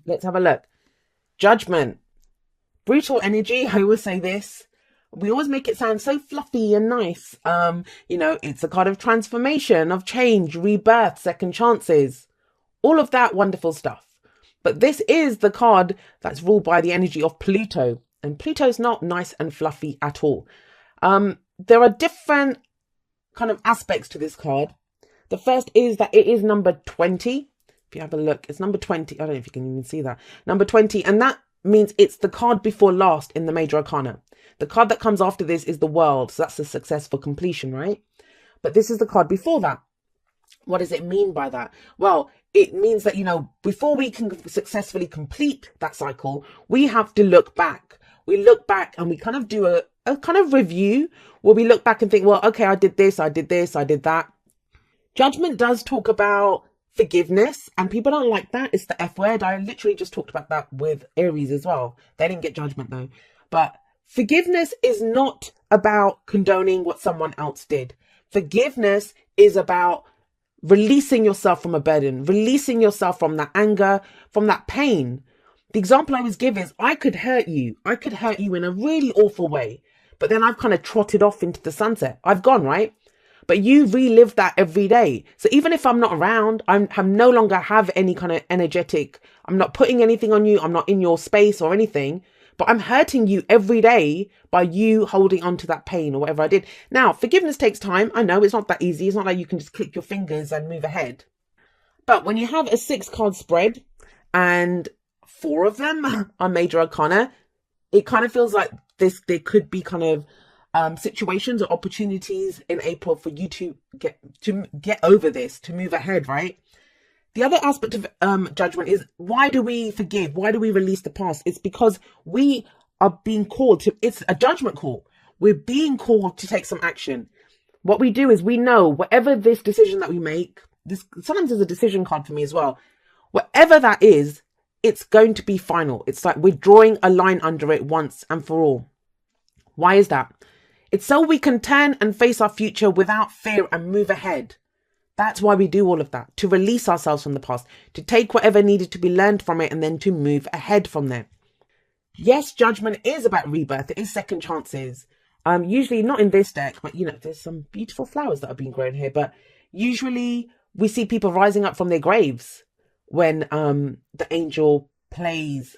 Let's have a look. Judgment. Brutal energy. I always say this. We always make it sound so fluffy and nice. It's a card of transformation, of change, rebirth, second chances, all of that wonderful stuff. But this is the card that's ruled by the energy of Pluto. And Pluto's not nice and fluffy at all. There are different kind of aspects to this card. The first is that it is number 20. If you have a look, it's number 20. I don't know if you can even see that. Number 20. And that means it's the card before last in the Major Arcana. The card that comes after this is the World. So that's a successful completion, right? But this is the card before that. What does it mean by that? Well, it means that, before we can successfully complete that cycle, we have to look back. We look back and we kind of do a kind of review where we look back and think, well, okay, I did this, I did that. Judgment does talk about forgiveness, and people don't like that. It's the F word. I literally just talked about that with Aries as well. They didn't get judgment though. But forgiveness is not about condoning what someone else did. Forgiveness is about releasing yourself from a burden, releasing yourself from that anger, from that pain. The example I always give is I could hurt you. I could hurt you in a really awful way, but then I've kind of trotted off into the sunset. I've gone, right? But you relive that every day. So even if I'm not around, I'm no longer have any kind of energetic, I'm not putting anything on you. I'm not in your space or anything, but I'm hurting you every day by you holding on to that pain or whatever I did. Now, forgiveness takes time. I know it's not that easy. It's not like you can just click your fingers and move ahead. But when you have a 6-card spread and 4 of them are Major Arcana, it kind of feels like there could be kind of situations or opportunities in April for you to get over this, to move ahead, right? The other aspect of judgment is, why do we forgive? Why do we release the past? It's because we are being called to, it's a judgment call. We're being called to take some action. What we do is we know whatever this decision that we make, this sometimes is a decision card for me as well. Whatever that is, it's going to be final. It's like we're drawing a line under it once and for all. Why is that? It's so we can turn and face our future without fear and move ahead. That's why we do all of that, to release ourselves from the past, to take whatever needed to be learned from it and then to move ahead from there. Yes, judgment is about rebirth. It is second chances. Usually not in this deck, but there's some beautiful flowers that have been grown here. But usually we see people rising up from their graves when the angel plays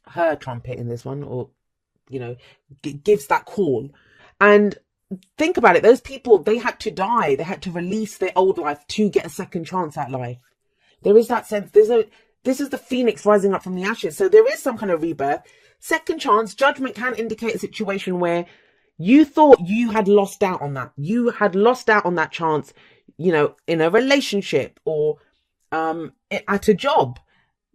her trumpet in this one, or, gives that call. And think about it. Those people, they had to die. They had to release their old life to get a second chance at life. There is that sense. This is the phoenix rising up from the ashes. So there is some kind of rebirth. Second chance, judgment can indicate a situation where you thought you had lost out on that. You had lost out on that chance, in a relationship or at a job.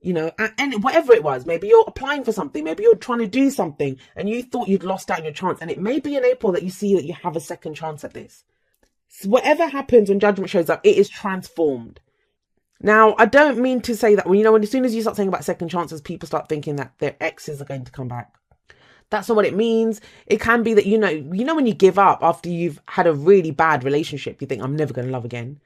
And whatever it was, maybe you're applying for something, maybe you're trying to do something and you thought you'd lost out on your chance. And it may be in April that you see that you have a second chance at this. So whatever happens when judgment shows up, it is transformed. Now, I don't mean to say that, when as soon as you start saying about second chances, people start thinking that their exes are going to come back. That's not what it means. It can be that, when you give up after you've had a really bad relationship, you think, I'm never going to love again.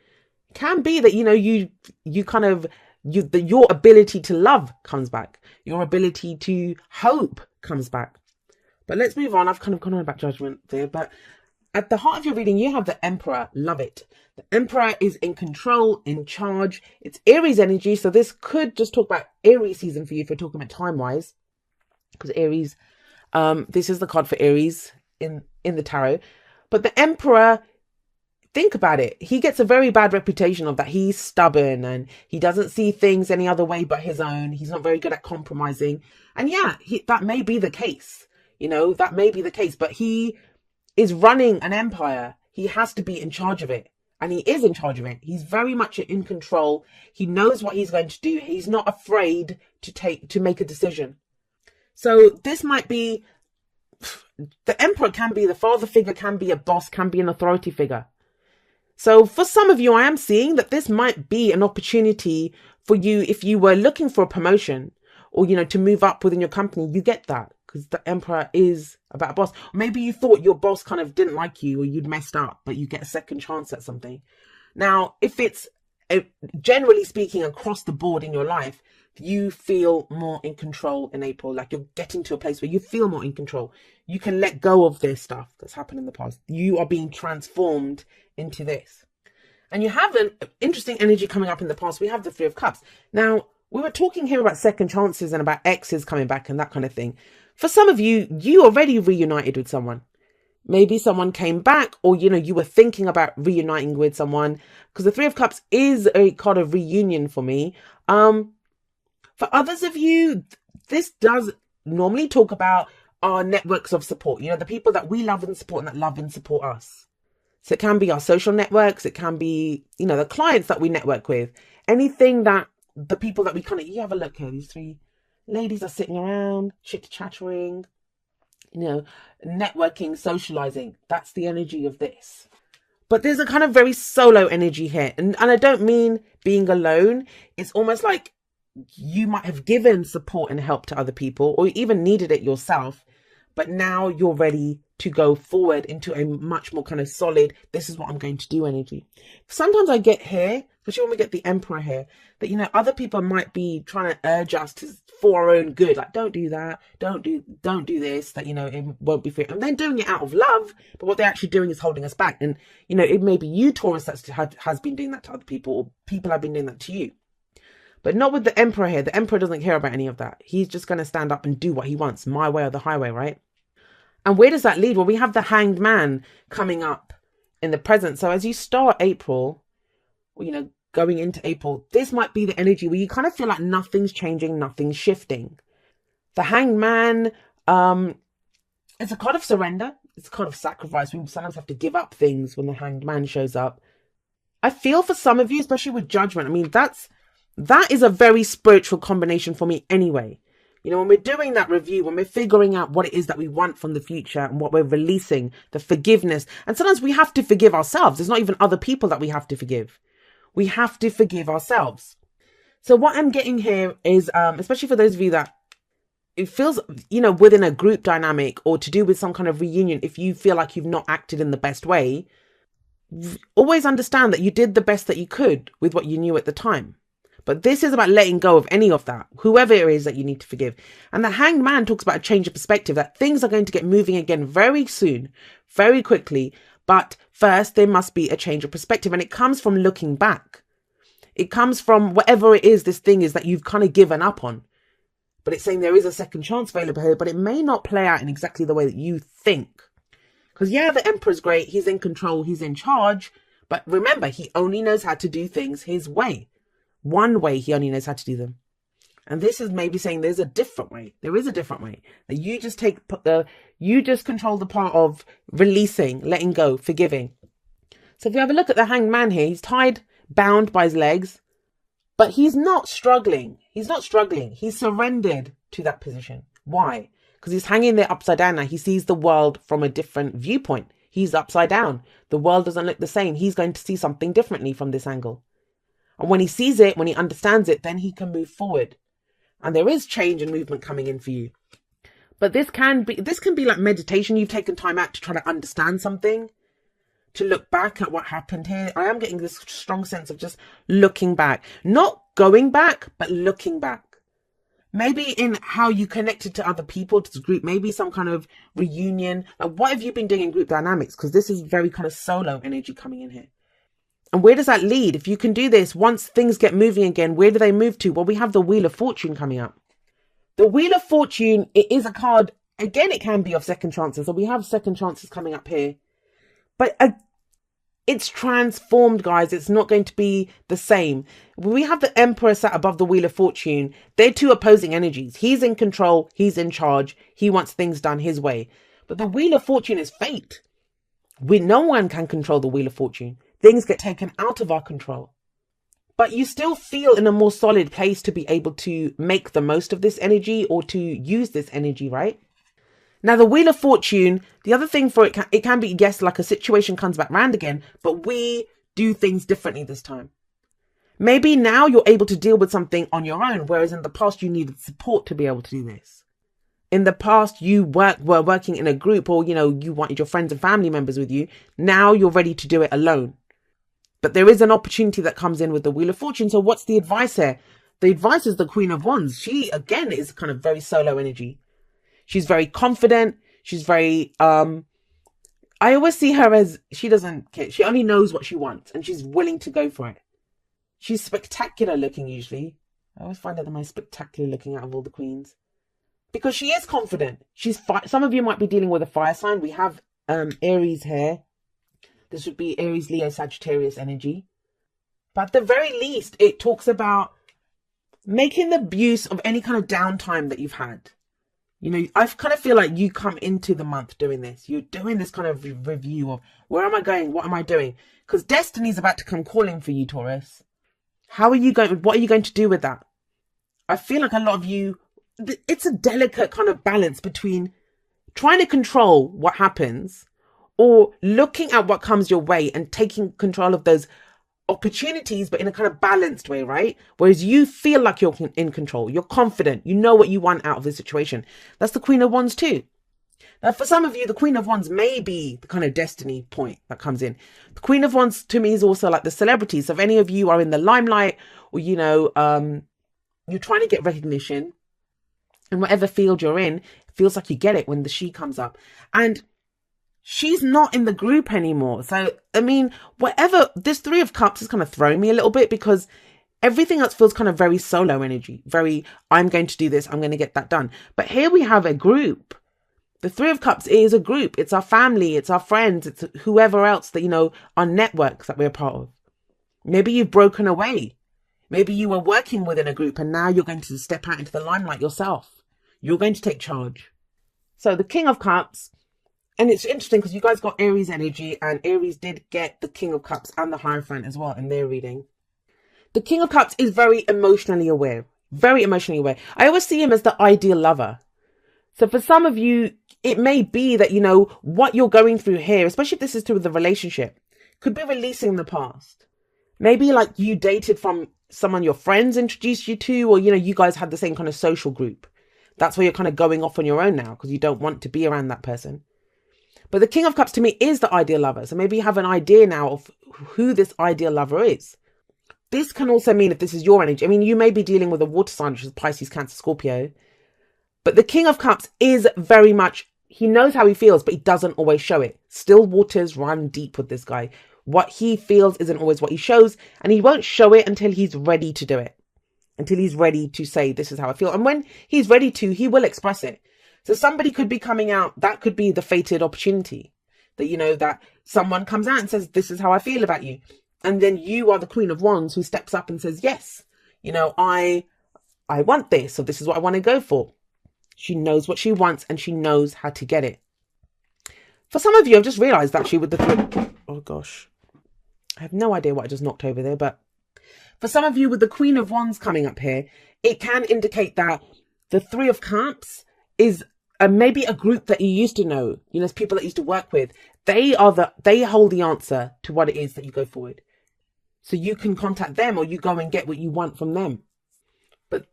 It can be that, you kind of, your ability to love comes back. Your ability to hope comes back. But let's move on. I've kind of gone on about judgment there. But at the heart of your reading, you have the Emperor. Love it. The Emperor is in control, in charge. It's Aries energy. So this could just talk about Aries season for you if we're talking about time-wise. Because Aries, this is the card for Aries in the tarot. But the Emperor, think about it. He gets a very bad reputation of that. He's stubborn and he doesn't see things any other way but his own. He's not very good at compromising. And yeah, that may be the case. That may be the case. But he is running an empire. He has to be in charge of it. And he is in charge of it. He's very much in control. He knows what he's going to do. He's not afraid to make a decision. So this might be, the Emperor can be the father figure, can be a boss, can be an authority figure. So for some of you, I am seeing that this might be an opportunity for you if you were looking for a promotion or, to move up within your company. You get that because the Emperor is about a boss. Maybe you thought your boss kind of didn't like you or you'd messed up, but you get a second chance at something. Now, if it's generally speaking across the board in your life, you feel more in control in April. Like you're getting to a place where you feel more in control. You can let go of this stuff that's happened in the past. You are being transformed into this. And you have an interesting energy coming up in the past. We have the Three of Cups. Now, we were talking here about second chances and about exes coming back and that kind of thing. For some of you, you already reunited with someone. Maybe someone came back, or, you were thinking about reuniting with someone, because the Three of Cups is a kind of reunion for me. For others of you, this does normally talk about our networks of support, the people that we love and support and that love and support us. So it can be our social networks. It can be, the clients that we network with. Anything that the people that we you have a look here. These three ladies are sitting around, chit-chattering, networking, socializing. That's the energy of this. But there's a kind of very solo energy here. And I don't mean being alone. It's almost like you might have given support and help to other people, or even needed it yourself. But now you're ready to go forward into a much more kind of solid, this is what I'm going to do energy. Sometimes I get here, especially when we get the Emperor here, that, other people might be trying to urge us for our own good. Like, don't do that. Don't do this, that, it won't be fair. And they're doing it out of love, but what they're actually doing is holding us back. And, it may be you, Taurus, that has been doing that to other people, or people have been doing that to you. But not with the Emperor here. The Emperor doesn't care about any of that. He's just going to stand up and do what he wants, my way or the highway, right? And where does that lead? Well, we have the Hanged Man coming up in the present. So as you start April, going into April, this might be the energy where you kind of feel like nothing's changing, nothing's shifting. The Hanged Man, it's a card of surrender. It's a card of sacrifice. We sometimes have to give up things when the Hanged Man shows up. I feel for some of you, especially with Judgment, I mean, that is a very spiritual combination for me anyway. When we're doing that review, when we're figuring out what it is that we want from the future and what we're releasing, the forgiveness. And sometimes we have to forgive ourselves. It's not even other people that we have to forgive. We have to forgive ourselves. So what I'm getting here is, especially for those of you that it feels, within a group dynamic or to do with some kind of reunion, if you feel like you've not acted in the best way, always understand that you did the best that you could with what you knew at the time. But this is about letting go of any of that, whoever it is that you need to forgive. And the Hanged Man talks about a change of perspective, that things are going to get moving again very soon, very quickly. But first, there must be a change of perspective. And it comes from looking back. It comes from whatever it is, this thing is that you've kind of given up on. But it's saying there is a second chance available here, but it may not play out in exactly the way that you think. Because the Emperor's great. He's in control. He's in charge. But remember, he only knows how to do things his way. One way he only knows how to do them. And this is maybe saying there's a different way. There is a different way. That you just control the part of releasing, letting go, forgiving. So if you have a look at the Hanged Man here, he's tied, bound by his legs, but he's not struggling. He's not struggling. He's surrendered to that position. Why? Because he's hanging there upside down now. He sees the world from a different viewpoint. He's upside down. The world doesn't look the same. He's going to see something differently from this angle. And when he sees it, when he understands it, then he can move forward. And there is change and movement coming in for you. But this can be like meditation. You've taken time out to try to understand something, to look back at what happened here. I am getting this strong sense of just looking back, not going back, but looking back. Maybe in how you connected to other people, to the group, maybe some kind of reunion. Like, what have you been doing in group dynamics? Because this is very kind of solo energy coming in here. And where does that lead? If you can do this, once things get moving again, where do they move to? Well, we have the Wheel of Fortune coming up. The Wheel of Fortune, it is a card. Again, it can be of second chances. So we have second chances coming up here. But it's transformed, guys. It's not going to be the same. We have the Emperor sat above the Wheel of Fortune. They're two opposing energies. He's in control. He's in charge. He wants things done his way. But the Wheel of Fortune is fate. No one can control the Wheel of Fortune. Things get taken out of our control. But you still feel in a more solid place to be able to make the most of this energy or to use this energy, right? Now, the Wheel of Fortune, the other thing for it can be, yes, like a situation comes back round again, but we do things differently this time. Maybe now you're able to deal with something on your own, whereas in the past you needed support to be able to do this. In the past, you were working in a group, or, you wanted your friends and family members with you. Now you're ready to do it alone. But there is an opportunity that comes in with the Wheel of Fortune. So what's the advice here? The advisor is the Queen of Wands. She, again, is kind of very solo energy. She's very confident. She's very, I always see her as, she doesn't care. She only knows what she wants and she's willing to go for it. She's spectacular looking usually. I always find her the most spectacular looking out of all the queens. Because she is confident. Some of you might be dealing with a fire sign. We have Aries here. This would be Aries, Leo, Sagittarius energy. But at the very least, it talks about making the use of any kind of downtime that you've had. You know, I kind of feel like you come into the month doing this. You're doing this kind of review of where am I going? What am I doing? Because destiny is about to come calling for you, Taurus. How are you going? What are you going to do with that? I feel like a lot of you, it's a delicate kind of balance between trying to control what happens or looking at what comes your way and taking control of those opportunities, but in a kind of balanced way, right? Whereas you feel like you're in control, you're confident, you know what you want out of the situation. That's the Queen of Wands too. Now, for some of you, the Queen of Wands may be the kind of destiny point that comes in. The Queen of Wands to me is also like the celebrity. So if any of you are in the limelight or, you know, you're trying to get recognition in whatever field you're in, it feels like you get it when the she comes up. And she's not in the group anymore. So, I mean, whatever, this Three of Cups is kind of throwing me a little bit because everything else feels kind of very solo energy. Very, I'm going to do this, I'm going to get that done. But here we have a group. The Three of Cups is a group. It's our family, it's our friends, it's whoever else that, you know, our networks that we're part of. Maybe you've broken away. Maybe you were working within a group and now you're going to step out into the limelight yourself. You're going to take charge. So the King of Cups, and it's interesting because you guys got Aries energy and Aries did get the King of Cups and the Hierophant as well in their reading. The King of Cups is very emotionally aware. Very emotionally aware. I always see him as the ideal lover. So for some of you, it may be that, you know, what you're going through here, especially if this is to the relationship, could be releasing the past. Maybe like you dated from someone your friends introduced you to, or, you know, you guys had the same kind of social group. That's why you're kind of going off on your own now because you don't want to be around that person. But the King of Cups to me is the ideal lover. So maybe you have an idea now of who this ideal lover is. This can also mean if this is your energy. I mean, you may be dealing with a water sign, which is Pisces, Cancer, Scorpio. But the King of Cups is very much, he knows how he feels, but he doesn't always show it. Still waters run deep with this guy. What he feels isn't always what he shows. And he won't show it until he's ready to do it. Until he's ready to say, this is how I feel. And when he's ready to, he will express it. So somebody could be coming out, that could be the fated opportunity. That, you know, that someone comes out and says, this is how I feel about you. And then you are the Queen of Wands who steps up and says, yes, you know, I want this, or this is what I want to go for. She knows what she wants and she knows how to get it. For some of you, I've just realized actually with the oh gosh, I have no idea what I just knocked over there. But for some of you with the Queen of Wands coming up here, it can indicate that the Three of Cups is maybe a group that you used to know, you know, people that you used to work with. They hold the answer to what it is that you go forward. So you can contact them or you go and get what you want from them. But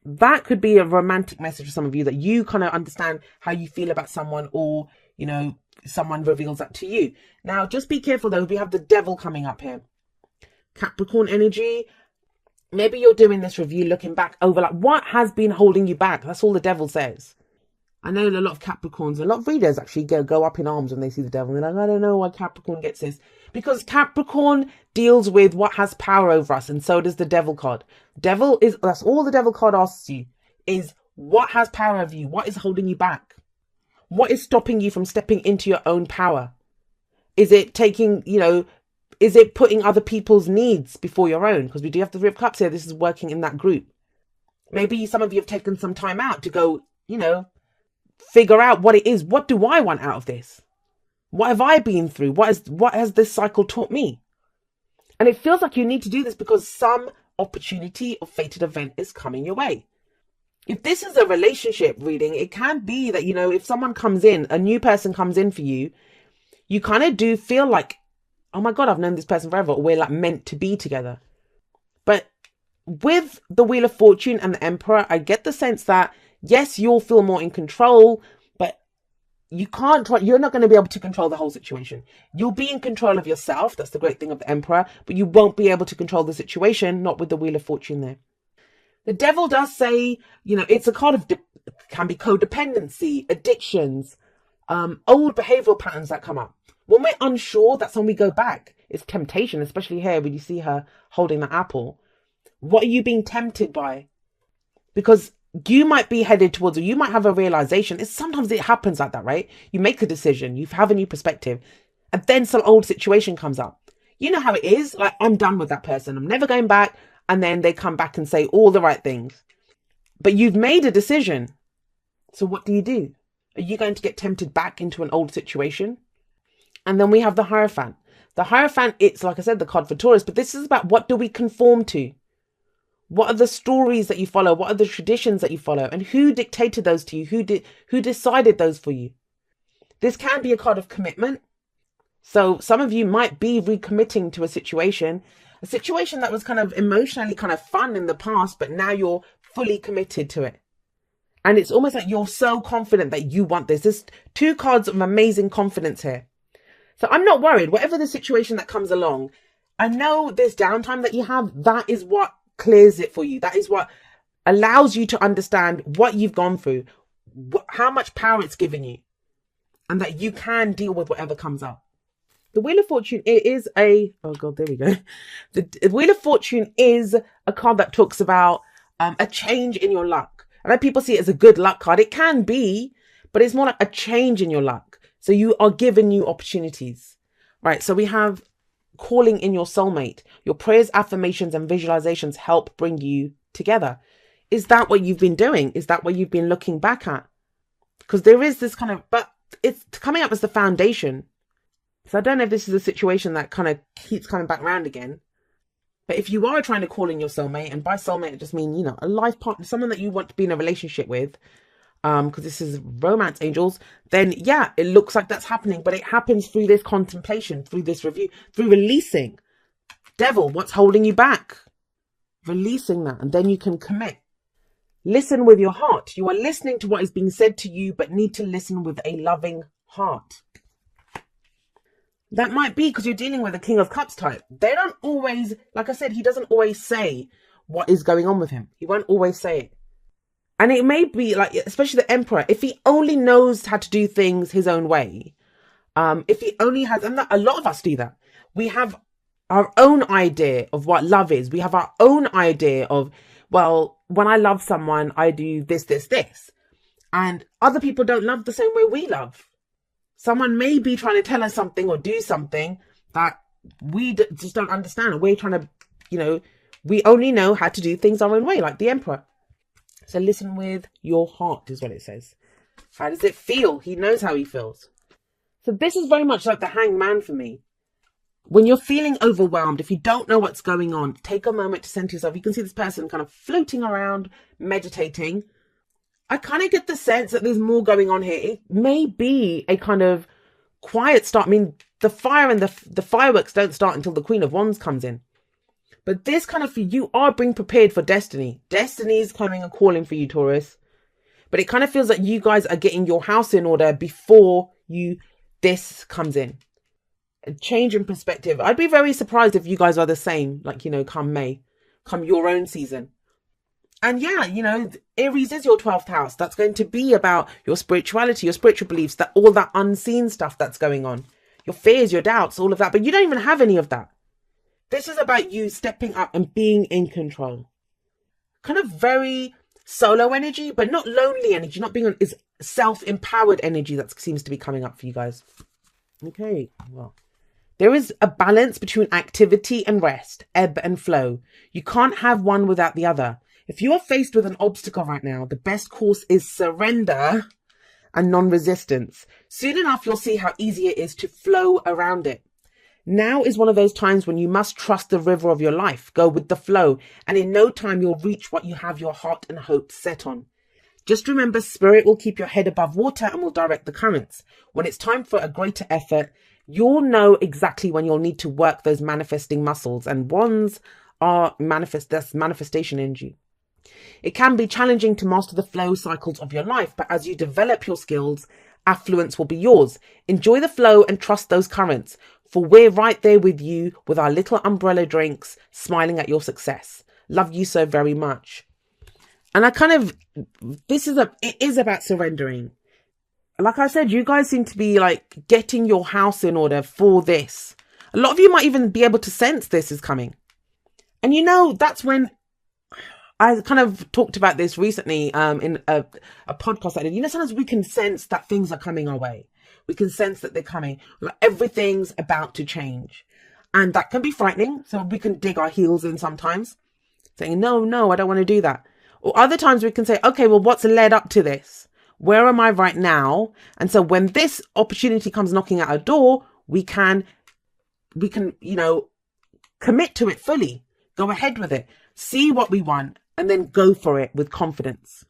that could be a romantic message for some of you, that you kind of understand how you feel about someone, or, you know, someone reveals that to you. Now, just be careful though. We have the Devil coming up here. Capricorn energy. Maybe you're doing this review looking back over like what has been holding you back. That's all the Devil says. I know a lot of Capricorns, a lot of readers actually go up in arms when they see the Devil. They're like, I don't know why Capricorn gets this. Because Capricorn deals with what has power over us, and so does the Devil card. That's all the Devil card asks you, is what has power over you? What is holding you back? What is stopping you from stepping into your own power? Is it taking, you know, is it putting other people's needs before your own? Because we do have the Three of Cups here. This is working in that group. Maybe some of you have taken some time out to go, you know, figure out what it is. What do I want out of this? What have I been through? What has this cycle taught me? And it feels like you need to do this because some opportunity or fated event is coming your way. If this is a relationship reading, it can be that, you know, if someone comes in, a new person comes in for you, you kind of do feel like, oh my God, I've known this person forever. Or we're like meant to be together. But with the Wheel of Fortune and the Emperor, I get the sense that, yes, you'll feel more in control, but you're not going to be able to control the whole situation. You'll be in control of yourself. That's the great thing of the Emperor, but you won't be able to control the situation, not with the Wheel of Fortune there. The devil does say, it's a card of, can be codependency, addictions, old behavioral patterns that come up. When we're unsure, that's when we go back. It's temptation, especially here when you see her holding the apple. What are you being tempted by? Because you might be headed towards, or you might have a realization. Sometimes it happens like that, right? You make a decision, you have a new perspective, and then some old situation comes up. You know how it is. Like, I'm done with that person. I'm never going back. And then they come back and say all the right things. But you've made a decision. So what do? Are you going to get tempted back into an old situation? And then we have the Hierophant. The Hierophant, it's, like I said, the card for Taurus. But this is about, what do we conform to? What are the stories that you follow? What are the traditions that you follow? And who dictated those to you? Who decided those for you? This can be a card of commitment. So some of you might be recommitting to a situation that was kind of emotionally kind of fun in the past, but now you're fully committed to it. And it's almost like you're so confident that you want this. There's 2 cards of amazing confidence here. So I'm not worried. Whatever the situation that comes along, I know this downtime that you have, that is what clears it for you. That is what allows you to understand what you've gone through, how much power it's given you, and that you can deal with whatever comes up. The Wheel of Fortune, it is oh God, there we go. The Wheel of Fortune is a card that talks about a change in your luck. I know people see it as a good luck card. It can be, but it's more like a change in your luck. So you are given new opportunities, right? So we have calling in your soulmate. Your prayers, affirmations, and visualizations help bring you together. Is that what you've been doing? Is that what you've been looking back at? Because there is this kind of, but it's coming up as the foundation. So I don't know if this is a situation that kind of keeps coming back around again. But if you are trying to call in your soulmate, and by soulmate, I just mean, a life partner, someone that you want to be in a relationship with, because this is romance angels, then yeah, it looks like that's happening. But it happens through this contemplation, through this review, through releasing. Devil, what's holding you back? Releasing that, and then you can commit. Listen with your heart. You are listening to what is being said to you, but need to listen with a loving heart. That might be because you're dealing with a King of Cups type. They don't always, like I said, he doesn't always say what is going on with him. He won't always say it. And it may be like, especially the Emperor, if he only knows how to do things his own way, if he only has, and a lot of us do that. We have our own idea of what love is. We have our own idea of, well, when I love someone, I do this, this, this. And other people don't love the same way we love. Someone may be trying to tell us something or do something that we just don't understand. And we're trying to, we only know how to do things our own way, like the Emperor. So listen with your heart is what it says. How does it feel? He knows how he feels. So this is very much like the Hanged Man for me. When you're feeling overwhelmed, if you don't know what's going on, take a moment to center yourself. You can see this person kind of floating around, meditating. I kind of get the sense that there's more going on here. It may be a kind of quiet start. I mean, the fire and the fireworks don't start until the Queen of Wands comes in. But this kind of, you are being prepared for destiny. Destiny is coming and calling for you, Taurus. But it kind of feels like you guys are getting your house in order before this comes in. A change in perspective. I'd be very surprised if you guys are the same, like, come May, come your own season. And yeah, Aries is your 12th house. That's going to be about your spirituality, your spiritual beliefs, that all that unseen stuff that's going on, your fears, your doubts, all of that. But you don't even have any of that. This is about you stepping up and being in control. Kind of very solo energy, but not lonely energy, not being is self-empowered energy that seems to be coming up for you guys. Okay, well, there is a balance between activity and rest, ebb and flow. You can't have one without the other. If you are faced with an obstacle right now, the best course is surrender and non-resistance. Soon enough, you'll see how easy it is to flow around it. Now is one of those times when you must trust the river of your life, go with the flow, and in no time you'll reach what you have your heart and hope set on. Just remember, spirit will keep your head above water and will direct the currents. When it's time for a greater effort, you'll know exactly when you'll need to work those manifesting muscles, and wands are that's manifestation energy. It can be challenging to master the flow cycles of your life, but as you develop your skills, affluence will be yours. Enjoy the flow and trust those currents, for we're right there with you with our little umbrella drinks, smiling at your success. Love you so very much. And it is about surrendering. Like I said, you guys seem to be like getting your house in order for this. A lot of you might even be able to sense this is coming. And that's when I kind of talked about this recently in a podcast I did. Sometimes we can sense that things are coming our way. We can sense that they're coming. Like everything's about to change. And that can be frightening. So we can dig our heels in sometimes, saying, no, I don't want to do that. Or other times we can say, okay, well, what's led up to this? Where am I right now? And so when this opportunity comes knocking at our door, we can, commit to it fully, go ahead with it, see what we want, and then go for it with confidence.